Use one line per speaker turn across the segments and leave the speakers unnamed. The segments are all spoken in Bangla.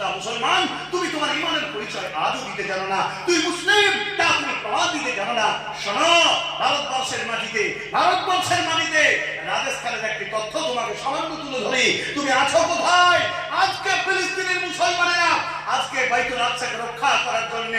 অবস্থা মুসলমান, তুমি তোমার ইমানের পরিচয় আজও দিতে জানো না, তুই মুসলিম তা তুমি প্রমাণ দিতে জানো না। শোনো, ভারতবর্ষের মাটিতে রাজস্থানের একটি তথ্য তোমাকে সামান্য তুলে ধরি। তুমি আছো কোথায়? আজকে ফিলিস্তিনের মুসলমানেরা আজকে বাইতুল আকসাকে রক্ষা করার জন্য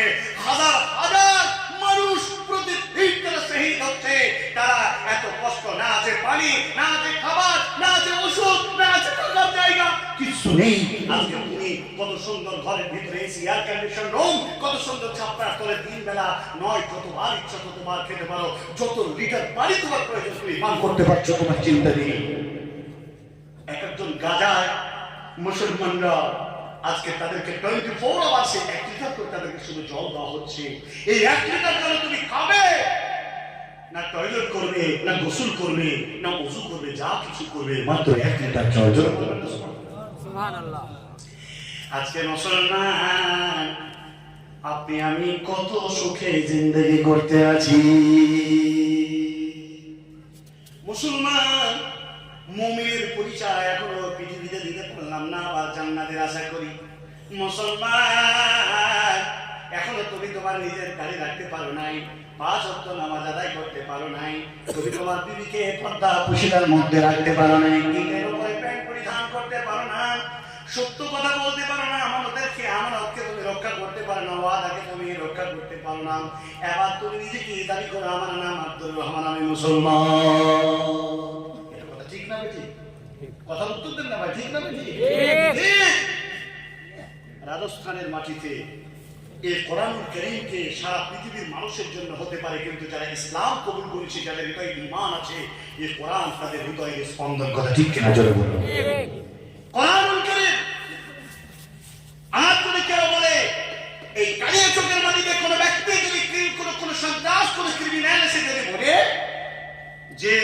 হাজার হাজার মানুষ প্রতিদিন তারা শহীদ হচ্ছে। তারা এত কষ্ট, না আছে পানি, না আছে খাবার, না আছে ওষুধ, না আছে থাকার জায়গা, কিছু নেই। আজকে তুমি কত সুন্দর ঘরের ভিতরে এসি, এয়ার কন্ডিশন রুম, কত সুন্দর ছাপড়ার তলে তিন বেলা নয় যতবার ইচ্ছা ততবার খেতে পারো, যত লিটার পানি তোমার প্রয়োজন তুমি পান করতে পারছো, তোমার চিন্তা নেই। এক একজন গাজায় মুসলমানরা আজকে তাদেরকে 24 আওয়ার্সে 1 লিটার করে তাদেরকে শুধু জল দেওয়া হচ্ছে। এই 1 লিটার জল তুমি খাবে না, টয়লেট করবে না, গোসল করবে না, ওযু করবে, যা কিছু করবে মাত্র 1 লিটার জল। সুবহানাল্লাহ। আজকে মুসলমান আপনি আমি কত সুখে জিন্দেগি করতে আছি। মুসলমান মুমিনের পরিচয় এখনো পৃথিবীতে দিতে পারলাম না, আবার জান্নাতের আশা করি। মুসলমান এখনো তুমি তোমার নিজের গাড়ি রাখতে পারো নাই, 5 ওয়াক্ত নামাজ আদায় করতে পারো নাই, তুমি তোমার বিবিকে পর্দা পুশিদার মধ্যে রাখতে পারো নাই, ঈদের উপরে প্যান্ট পরিধান করতে পারো না, সত্য কথা বলতে পারো না, আমানতকে তুমি রক্ষা করতে পারো না, ওয়াদাকে তুমি রক্ষা করতে পারো না। এবার তুমি নিজেকে দাবি করো আমার নাম আব্দুর রহমান, আমি মুসলমান। এটা কথা ঠিক না বেটি? কথা উত্তর দেন না ভাই, ঠিক না বেটি? রাজস্থানের মাটিতে এই কোরআনুল কারীমকে সারা পৃথিবীর মানুষের জন্য হতে পারে, কিন্তু যারা ইসলাম কবুল করেছে, যাদের হৃদয়ে ঈমান আছে, এই কোরআন তাদের হৃদয়ের স্পন্দন। কথা ঠিক কিনা জোরে বলুন। কোরআনুল কারীম আর তুমি কেউ বলে এই কালিয়াচকের মাটিতে কোনো ব্যক্তি যদি কোনো সন্ত্রাস, কোনো ক্রিমিনাল এসে যদি বলে যে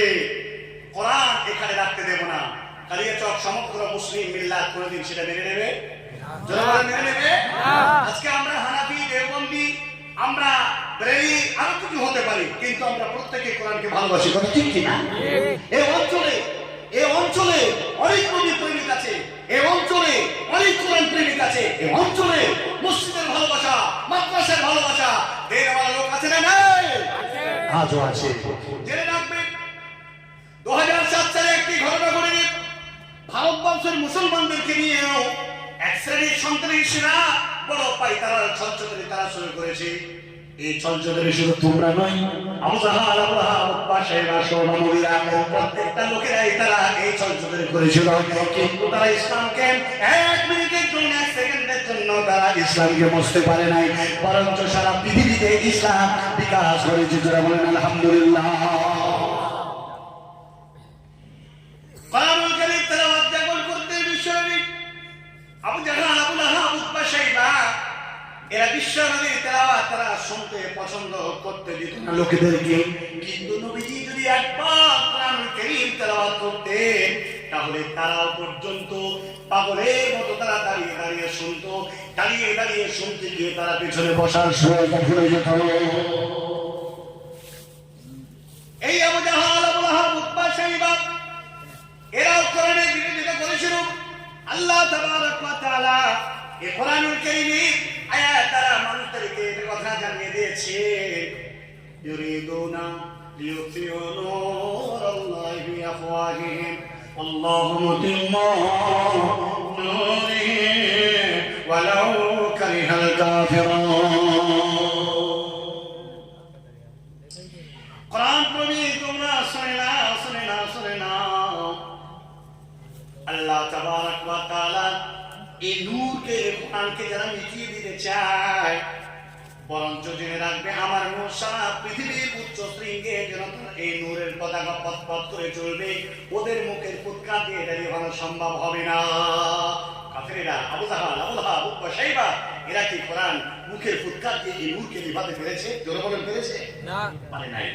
কোরআন এখানে রাখতে দেব না, কালিয়াচক সমগ্র মুসলিম মিল্লাত কোনদিন সেটা মেনে নেবে? আজকে আমরা হানাফি, দেওবন্দি, আমরা বেরেলি, আরো কিছু হতে পারি, কিন্তু আমরা প্রত্যেকে কোরআনকে ভালোবাসি। কথা ঠিক কিনা? এই অঞ্চলে অনেক নবী প্রেমিক আছে, এই অঞ্চলে অনেক কোরআন প্রেমিক আছে, এই অঞ্চলে মসজিদের ভালোবাসা, মাদ্রাসার ভালোবাসা দেওয়ার লোক আছে না নাই? আজও আছে। জেনে রাখবেন 2007 সালে একটি ঘটনা ঘটেছে। ভারতবর্ষের মুসলমানদেরকে নিয়েও এক শ্রেণীর সন্ত্রাসীরা বড় পাইতারা ছলচতুরি তারা শুরু করেছে। এই ছলচতুরি শুধু তোমরা নয়, আবু জাহাল, আবু লাহাব, উতবা, শাইবা, শুবা, মুগীরা, প্রত্যেকটা লোকেরাই তারা এই ছলচতুরি করেছিল। কিন্তু তারা ইসলামকে 1 মিনিটের জন্য, 1 সেকেন্ডের জন্য তারা ইসলামকে বুঝতে পারে নাই, বরঞ্চ সারা পৃথিবীতে ইসলাম বিকাশ করেছে। যারা বলেন আলহামদুলিল্লাহ। কোরআনুল কারীম তেলাওয়াত যখন করতে বিশ্বনবী আবু জাহাল, আবু লাহাব, উতবা, শাইবা এরা বিশ্বনবীর তেলাওয়াত তারা শুনতে পছন্দ করতে দিত না লোকেদেরকে। কিন্তু নবীজি যদি একবার কোরআনুল কারীম তেলাওয়াত করতেন তাহলে তারাও পর্যন্ত পাগলের মতো তারা দাঁড়িয়ে দাঁড়িয়ে শুনতো। দাঁড়িয়ে দাঁড়িয়ে শুনতে গিয়ে তারা পেছনে বসার সুযোগ ভুলে যেত। এই আবু জাহাল, আবু লাহাব, উতবা, শাইবা এরাও কোরআনের বিরোধিতা করেছিল। আল্লাহ তাবারক ওয়া তাআলা এই কোরআনুল কারীমের আয়াত দ্বারা মানুষদেরকে এই কথা জানিয়ে দিয়েছে, ইউরিদুনা লিইউতিউ নূরাল্লাহি বিআফওয়াহিহিম আল্লাহু মুতিম্মু নূরিহি ওয়ালাউ কারিহাল কাফিরুন। কোরআন পড়ি তোমরা শুনে নাও। আল্লাহ তাবারক ওয়া তাআলা এই নূরকে, কোরআনকে যারা মিটিয়ে দিতে চায়, বরঞ্চ জেনে রাখবে আমার নূর সারা পৃথিবীর উচ্চ শৃঙ্গে যেন এই নূরের পতাকা পথ করে চলবে, ওদের মুখের ফুৎকার দিয়ে দাঁড়িয়ে ভালো সম্ভব হবে না। কাফেরেরা, আবু জাহাল, আবু লাহাব, উতবা, শাইবা এরা কি কোরআন মুখের ফুৎকার দিয়ে এই নূরকে নিভাতে পেরেছে? জোরে বলেন, পেরেছে? না, পারে নাই।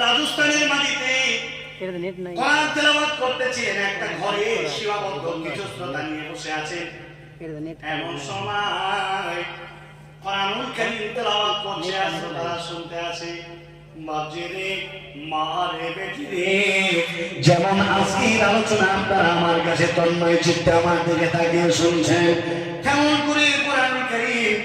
রাজস্থানের মাটিতে কোরআন তেলাওয়াত করতেছিলেন, একটা ঘরে সীমাবদ্ধ কিছু শ্রোতা নিয়ে বসে আছেন। এমন সময় কোরআনুল কারীম তেলাওয়াত করছে, শ্রোতারা শুনতে আছে। বাজরে মারে বেটি রে
যেমন আজকের আলোচনা আপনারা আমার কাছে তন্ময় চিত্তে আমার দিকে তাকিয়ে শুনছেন,
কেমন করে কোরআন কারীম